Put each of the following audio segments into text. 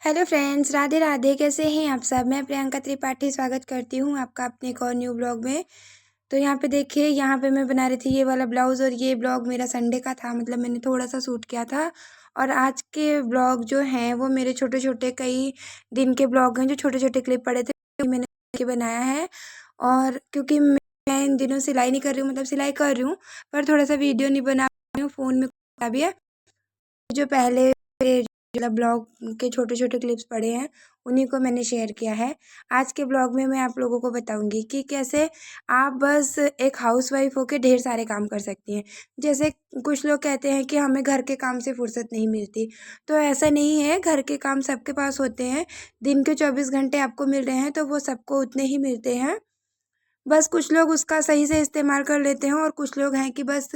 Hello friends, Radhe Radhe. कैसे हैं आप सब? मैं प्रियंका त्रिपाठी स्वागत करती हूँ आपका अपने एक और न्यू ब्लॉग में। तो यहाँ पे देखिए, यहाँ पे मैं बना रही थी ये वाला ब्लाउज़ और ये ब्लॉग मेरा संडे का था, मतलब मैंने थोड़ा सा शूट किया था। और आज के ब्लॉग जो हैं वो मेरे छोटे छोटे कई दिन के ब्लॉग हैं, जो छोटे छोटे क्लिप पड़े थे मैंने के बनाया है। और क्योंकि मैं इन दिनों सिलाई नहीं कर रही हूँ, मतलब सिलाई कर रही हूँ पर थोड़ा सा वीडियो नहीं बना रही हूँ, फ़ोन में भी है। जो पहले मतलब ब्लॉग के छोटे छोटे क्लिप्स पड़े हैं उन्हीं को मैंने शेयर किया है। आज के ब्लॉग में मैं आप लोगों को बताऊंगी कि कैसे आप बस एक हाउसवाइफ होकर ढेर सारे काम कर सकती हैं। जैसे कुछ लोग कहते हैं कि हमें घर के काम से फुर्सत नहीं मिलती, तो ऐसा नहीं है। घर के काम सबके पास होते हैं। दिन के 24 घंटे आपको मिल रहे हैं तो वो सबको उतने ही मिलते हैं। बस कुछ लोग उसका सही से इस्तेमाल कर लेते हैं और कुछ लोग हैं कि बस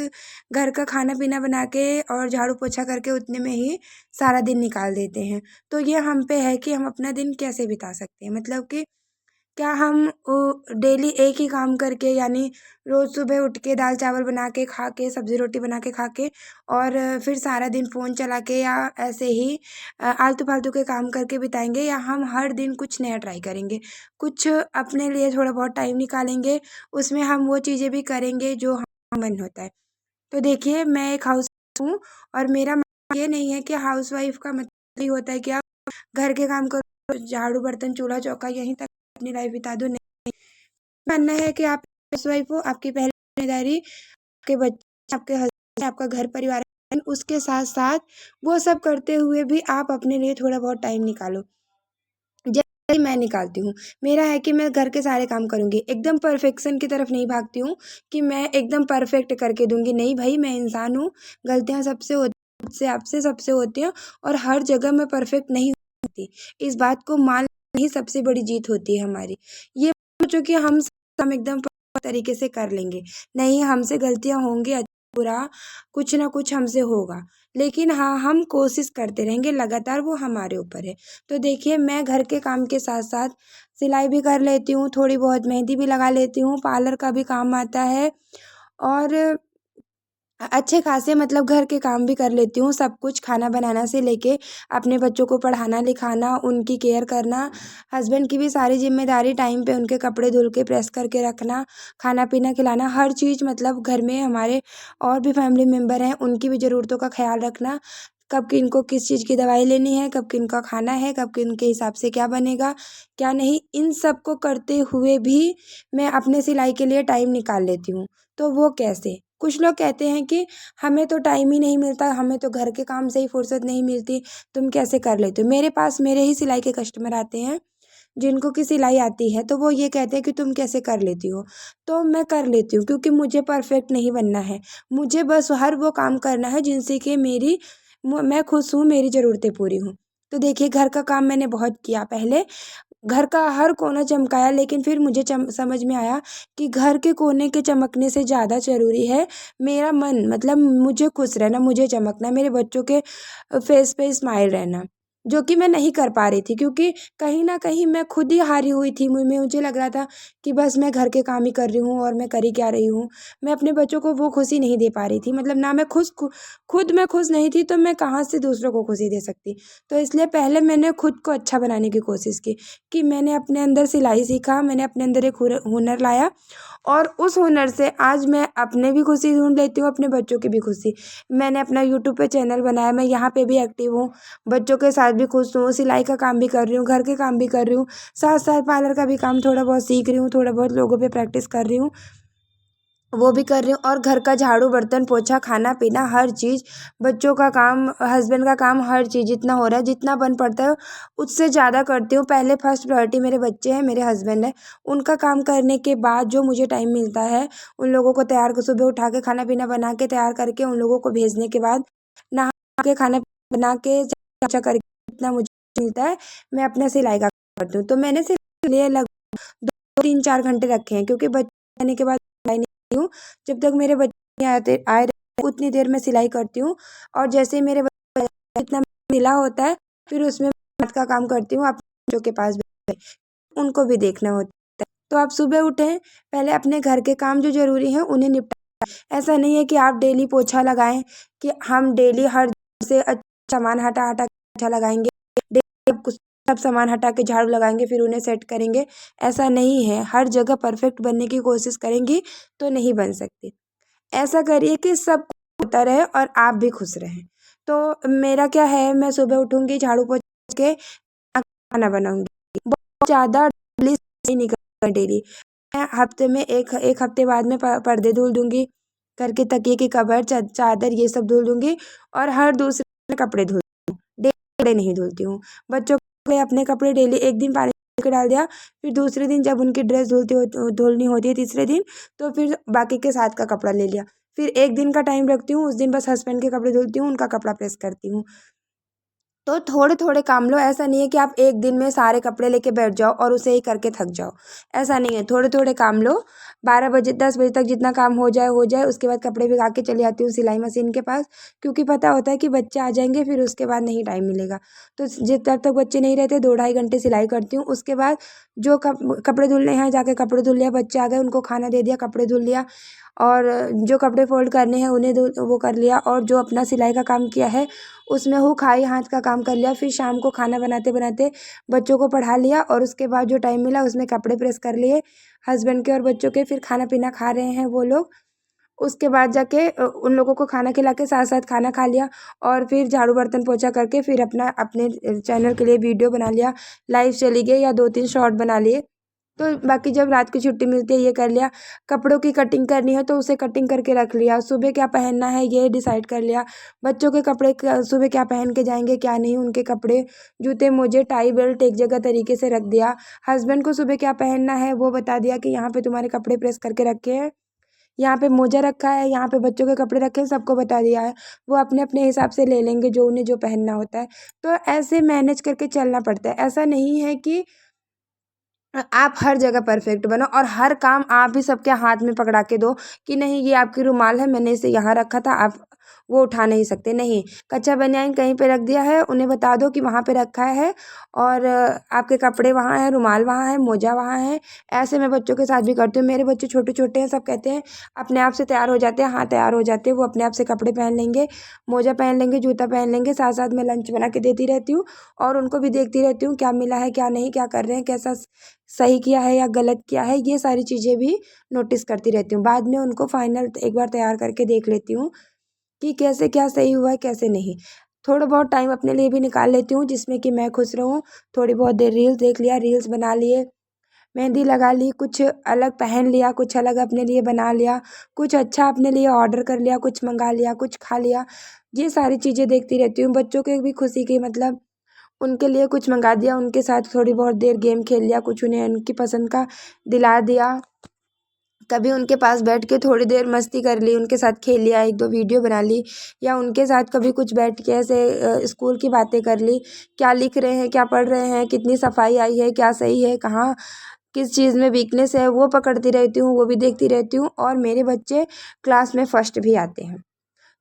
घर का खाना पीना बना के और झाड़ू पोछा करके उतने में ही सारा दिन निकाल देते हैं। तो ये हम पे है कि हम अपना दिन कैसे बिता सकते हैं, मतलब कि क्या हम डेली एक ही काम करके, यानी रोज़ सुबह उठ के दाल चावल बना के खा के, सब्ज़ी रोटी बना के खा के और फिर सारा दिन फ़ोन चला के या ऐसे ही आलतू फालतू के काम करके बिताएंगे, या हम हर दिन कुछ नया ट्राई करेंगे, कुछ अपने लिए थोड़ा बहुत टाइम निकालेंगे, उसमें हम वो चीज़ें भी करेंगे जो हमारा मन होता है। तो देखिए, मैं एक हाउस हूँ और मेरा ये नहीं है कि हाउसवाइफ का मतलब ये होता है कि आप घर के काम करो, झाड़ू बर्तन चूल्हा चौका यहीं तक अपनी लाइफ बिता दो। नहीं, मानना है कि आप हाउसवाइफ हो, आपकी पहली जिम्मेदारी आपके बच्चे, आपके हस्बैंड, आपका घर परिवार है। उसके साथ साथ वो सब करते हुए भी आप अपने लिए थोड़ा बहुत टाइम निकालो, जैसे मैं निकालती हूँ। मेरा है कि मैं घर के सारे काम करूँगी, एकदम परफेक्शन की तरफ नहीं भागती हूँ कि मैं एकदम परफेक्ट करके दूंगी। नहीं भाई, मैं इंसान हूँ, गलतियाँ सबसे होती हैं, मुझसे आपसे सबसे होती हैं और हर जगह मैं परफेक्ट नहीं होती। इस बात को मान लेना ही सबसे बड़ी जीत होती है हमारी। ये सोचो कि हम एकदम तरीके से कर लेंगे, नहीं, हमसे गलतियाँ होंगी, अच्छा बुरा कुछ ना कुछ हमसे होगा, लेकिन हाँ, हम कोशिश करते रहेंगे लगातार, वो हमारे ऊपर है। तो देखिए, मैं घर के काम के साथ साथ सिलाई भी कर लेती हूँ, थोड़ी बहुत मेहंदी भी लगा लेती हूँ, पार्लर का भी काम आता है और अच्छे खासे मतलब घर के काम भी कर लेती हूँ। सब कुछ खाना बनाना से लेके अपने बच्चों को पढ़ाना लिखाना, उनकी केयर करना, हस्बैंड की भी सारी जिम्मेदारी, टाइम पे उनके कपड़े धुल के प्रेस करके रखना, खाना पीना खिलाना, हर चीज़, मतलब घर में हमारे और भी फैमिली मेम्बर हैं उनकी भी ज़रूरतों का ख्याल रखना। कब किनको किस चीज़ की दवाई लेनी है, कब किनका खाना है, कब किनके हिसाब से क्या बनेगा क्या नहीं, इन सब को करते हुए भी मैं अपने सिलाई के लिए टाइम निकाल लेती हूँ। तो वो कैसे? कुछ लोग कहते हैं कि हमें तो टाइम ही नहीं मिलता, हमें तो घर के काम से ही फुर्सत नहीं मिलती, तुम कैसे कर लेते हो? मेरे पास मेरे ही सिलाई के कस्टमर आते हैं जिनको कि सिलाई आती है, तो वो ये कहते हैं कि तुम कैसे कर लेती हो? तो मैं कर लेती हूँ क्योंकि मुझे परफेक्ट नहीं बनना है। मुझे बस हर वो काम करना है जिनसे कि मैं खुश हूँ, मेरी ज़रूरतें पूरी हों। तो देखिए, घर का काम मैंने बहुत किया पहले, घर का हर कोना चमकाया, लेकिन फिर मुझे समझ में आया कि घर के कोने के चमकने से ज़्यादा ज़रूरी है मेरा मन, मतलब मुझे खुश रहना, मुझे चमकना, मेरे बच्चों के फेस पे स्माइल रहना, जो कि मैं नहीं कर पा रही थी क्योंकि कहीं न कहीं मैं खुद ही हारी हुई थी। मुझे लग रहा था कि बस मैं घर के काम ही कर रही हूँ और मैं कर ही क्या रही हूँ। मैं अपने बच्चों को वो खुशी नहीं दे पा रही थी, मतलब ना मैं खुद मैं खुश नहीं थी, तो मैं कहाँ से दूसरों को खुशी दे सकती। तो इसलिए पहले मैंने खुद को अच्छा बनाने की कोशिश की कि मैंने अपने अंदर सिलाई सीखा, मैंने अपने अंदर एक हुनर लाया और उस हुनर से आज मैं अपने भी खुशी ढूँढ लेती हूँ, अपने बच्चों की भी खुशी। मैंने अपना यूट्यूब पे चैनल बनाया, मैं यहाँ पे भी एक्टिव हूँ, बच्चों के साथ भी खुश हूँ, सिलाई का काम भी कर रही हूँ, घर के काम भी कर रही हूँ, साथ-साथ पार्लर का भी काम थोड़ा बहुत सीख रही हूँ, थोड़ा बहुत लोगों पे प्रैक्टिस कर रही हूँ, वो भी कर रही हूँ और घर का झाड़ू बर्तन पोछा खाना पीना हर चीज़, बच्चों का काम, हस्बैंड का काम, हर चीज़ जितना हो रहा है, जितना बन पड़ता है उससे ज़्यादा करती हूँ। पहले फर्स्ट प्रायोरिटी मेरे बच्चे हैं, मेरे हस्बैंड है, उनका काम करने के बाद जो मुझे टाइम मिलता है, उन लोगों को तैयार कर, सुबह उठा के खाना पीना बना के तैयार करके उन लोगों को भेजने के बाद नहा के खाना बना के अच्छा करके जितना मुझे मिलता है मैं अपना सिलाई का काम करती हूँ। तो मैंने सिलाई के लिए लगभग 2-3-4 घंटे रखे हैं क्योंकि बच्चे आने के बाद सिलाई नहीं हूँ, जब तक मेरे बच्चे नहीं आए रहते उतनी देर मैं सिलाई करती हूँ और जैसे ही मेरे बच्चे जितना मिला होता है फिर उसमें हाथ का काम करती हूँ अपने बच्चों के पास बैठ के, उनको भी देखना होता है। तो आप सुबह उठें, पहले अपने घर के काम जो ज़रूरी हैं उन्हें निपटाएँ। ऐसा नहीं है कि आप डेली पोछा लगाएँ, कि हम डेली हर से सामान हटा-हटा के पोछा लगाएँगे, आप कुछ सब सामान हटा के झाड़ू लगाएंगे फिर उन्हें सेट करेंगे, ऐसा नहीं है। हर जगह परफेक्ट बनने की कोशिश करेंगी तो नहीं बन सकती। ऐसा करिए कि सब होता रहे और आप भी खुश रहें। तो मेरा क्या है, मैं सुबह उठूंगी, झाड़ू पोंछ के खाना बनाऊंगी। बहुत ज़्यादा नहीं निकल डेली। मैं हफ्ते में एक हफ्ते बाद में पर्दे धुल दूंगी करके, तकिए की कवर चादर ये सब धुल दूंगी। और हर दूसरे दिन कपड़े धुल, डेली कपड़े नहीं धुलती हूँ। बच्चों के अपने कपड़े डेली एक दिन पानी के डाल दिया, फिर दूसरे दिन जब उनकी ड्रेस धुलनी होती है तीसरे दिन, तो फिर बाकी के साथ का कपड़ा ले लिया। फिर एक दिन का टाइम रखती हूँ, उस दिन बस हस्बैंड के कपड़े धुलती हूँ, उनका कपड़ा प्रेस करती हूँ। तो थोड़े थोड़े काम लो। ऐसा नहीं है कि आप एक दिन में सारे कपड़े लेके बैठ जाओ और उसे ही करके थक जाओ, ऐसा नहीं है। थोड़े थोड़े काम लो। 12 बजे 10 बजे तक जितना काम हो जाए हो जाए। उसके बाद कपड़े भिगा के चली आती हूँ सिलाई मशीन के पास, क्योंकि पता होता है कि बच्चे आ जाएंगे फिर उसके बाद नहीं टाइम मिलेगा। तो जब तक बच्चे नहीं रहते 2-2.5 घंटे सिलाई करती हूँ। उसके बाद जो कपड़े धुलने हैं जाके कपड़े धुल लिया, बच्चे आ गए उनको खाना दे दिया, कपड़े धुल लिया, और जो कपड़े फोल्ड करने हैं उन्हें वो कर लिया, और जो अपना सिलाई का काम किया है उसमें हूँ खाई हाथ का काम कर लिया। फिर शाम को खाना बनाते बनाते बच्चों को पढ़ा लिया, और उसके बाद जो टाइम मिला उसमें कपड़े प्रेस कर लिए हस्बैंड के और बच्चों के। फिर खाना पीना खा रहे हैं वो लोग, उसके बाद जाके उन लोगों को खाना खिला के साथ साथ खाना खा लिया, और फिर झाड़ू बर्तन पोछा करके फिर अपने चैनल के लिए वीडियो बना लिया, लाइव चली गई या 2-3 शॉर्ट बना लिए। तो बाकी जब रात की छुट्टी मिलती है ये कर लिया। कपड़ों की कटिंग करनी है तो उसे कटिंग करके रख लिया। सुबह क्या पहनना है ये डिसाइड कर लिया। बच्चों के कपड़े सुबह क्या पहन के जाएंगे क्या नहीं, उनके कपड़े जूते मोजे टाई बेल्ट एक जगह तरीके से रख दिया। हस्बैंड को सुबह क्या पहनना है वो बता दिया कि यहाँ पे तुम्हारे कपड़े प्रेस करके रखे हैं, यहाँ पे मोजा रखा है, यहाँ पे बच्चों के कपड़े रखे हैं, सबको बता दिया है। वो अपने अपने हिसाब से ले लेंगे जो उन्हें जो पहनना होता है। तो ऐसे मैनेज करके चलना पड़ता है। ऐसा नहीं है कि आप हर जगह परफेक्ट बनो और हर काम आप ही सबके हाथ में पकड़ा के दो कि नहीं ये आपकी रुमाल है, मैंने इसे यहाँ रखा था, आप वो उठा नहीं सकते। नहीं, कच्चा बनियान कहीं पे रख दिया है उन्हें बता दो कि वहाँ पे रखा है, और आपके कपड़े वहाँ हैं, रुमाल वहाँ है, मोजा वहाँ है। ऐसे मैं बच्चों के साथ भी करती हूँ। मेरे बच्चे छोटे छोटे हैं, सब कहते हैं अपने आप से तैयार हो जाते हैं। हाँ, तैयार हो जाते हैं वो, अपने आप से कपड़े पहन लेंगे, मोजा पहन लेंगे, जूता पहन लेंगे। साथ साथ मैं लंच बना के देती रहती हूँ, और उनको भी देखती रहती हूँ क्या मिला है क्या नहीं, क्या कर रहे हैं, कैसा सही किया है या गलत किया है, ये सारी चीज़ें भी नोटिस करती रहती हूँ। बाद में उनको फाइनल एक बार तैयार करके देख लेती हूँ कि कैसे क्या सही हुआ है कैसे नहीं। थोड़ा बहुत टाइम अपने लिए भी निकाल लेती हूँ जिसमें कि मैं खुश रहूँ। थोड़ी बहुत देर रील्स देख लिया, रील्स बना लिए, मेहंदी लगा ली, कुछ अलग पहन लिया, कुछ अलग अपने लिए बना लिया, कुछ अच्छा अपने लिए ऑर्डर कर लिया, कुछ मंगा लिया, कुछ खा लिया। ये सारी चीज़ें देखती रहती हूँ। बच्चों के भी खुशी की मतलब उनके लिए कुछ मंगा दिया, उनके साथ थोड़ी बहुत देर गेम खेल लिया, कुछ उन्हें उनकी पसंद का दिला दिया। कभी उनके पास बैठ के थोड़ी देर मस्ती कर ली, उनके साथ खेल लिया, 1-2 वीडियो बना ली, या उनके साथ कभी कुछ बैठ के ऐसे स्कूल की बातें कर ली। क्या लिख रहे हैं, क्या पढ़ रहे हैं, कितनी सफाई आई है, क्या सही है, कहाँ किस चीज़ में वीकनेस है, वो पकड़ती रहती हूँ, वो भी देखती रहती हूँ। और मेरे बच्चे क्लास में फर्स्ट भी आते हैं।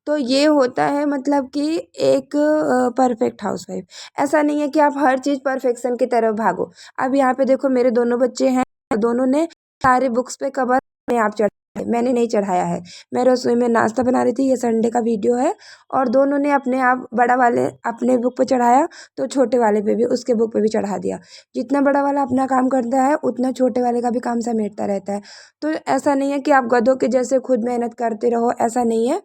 तो ये होता है मतलब कि एक परफेक्ट हाउसवाइफ। ऐसा नहीं है कि आप हर चीज़ परफेक्शन की तरफ भागो। अब यहाँ पे देखो मेरे दोनों बच्चे हैं, दोनों ने सारे बुक्स पे कवर अपने आप चढ़ाए, मैंने नहीं चढ़ाया है। मैं रसोई में नाश्ता बना रही थी, ये संडे का वीडियो है, और दोनों ने अपने आप बड़ा वाले अपने बुक पे चढ़ाया तो छोटे वाले पे भी उसके बुक पे भी चढ़ा दिया। जितना बड़ा वाला अपना काम करता है उतना छोटे वाले का भी काम समेटता रहता है। तो ऐसा नहीं है कि आप गधों के जैसे खुद मेहनत करते रहो, ऐसा नहीं है।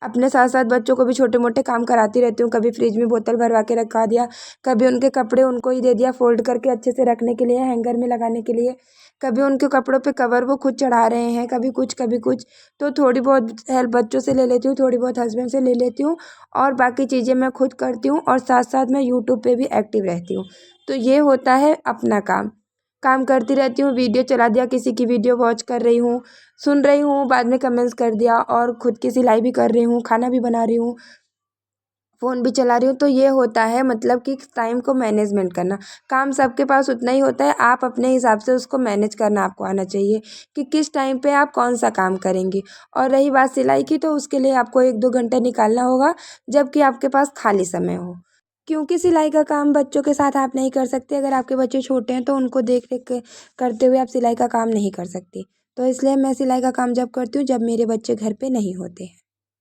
अपने साथ साथ बच्चों को भी छोटे मोटे काम कराती रहती हूँ। कभी फ्रिज में बोतल भरवा के रखा दिया, कभी उनके कपड़े उनको ही दे दिया फोल्ड करके अच्छे से रखने के लिए, हैंगर में लगाने के लिए। कभी उनके कपड़ों पे कवर वो खुद चढ़ा रहे हैं, कभी कुछ कभी कुछ। तो थोड़ी बहुत हेल्प बच्चों से ले लेती हूँ, थोड़ी बहुत हस्बैंड से ले लेती हूँ, और बाकी चीज़ें मैं खुद करती हूँ। और साथ साथ मैं यूट्यूब पे भी एक्टिव रहती हूँ। तो ये होता है अपना काम। काम करती रहती हूँ, वीडियो चला दिया, किसी की वीडियो वॉच कर रही हूँ, सुन रही हूँ, बाद में कमेंट्स कर दिया, और खुद की सिलाई भी कर रही हूँ, खाना भी बना रही हूँ, फ़ोन भी चला रही हूँ। तो ये होता है मतलब कि टाइम को मैनेजमेंट करना। काम सबके पास उतना ही होता है, आप अपने हिसाब से उसको मैनेज करना आपको आना चाहिए कि किस टाइम पे आप कौन सा काम करेंगी। और रही बात सिलाई की, तो उसके लिए आपको 1-2 घंटे निकालना होगा जबकि आपके पास खाली समय हो, क्योंकि सिलाई का काम बच्चों के साथ आप नहीं कर सकते। अगर आपके बच्चे छोटे हैं तो उनको देख रेख करते हुए आप सिलाई का काम नहीं कर सकती। तो इसलिए मैं सिलाई का काम जब करती हूँ जब मेरे बच्चे घर पे नहीं होते हैं।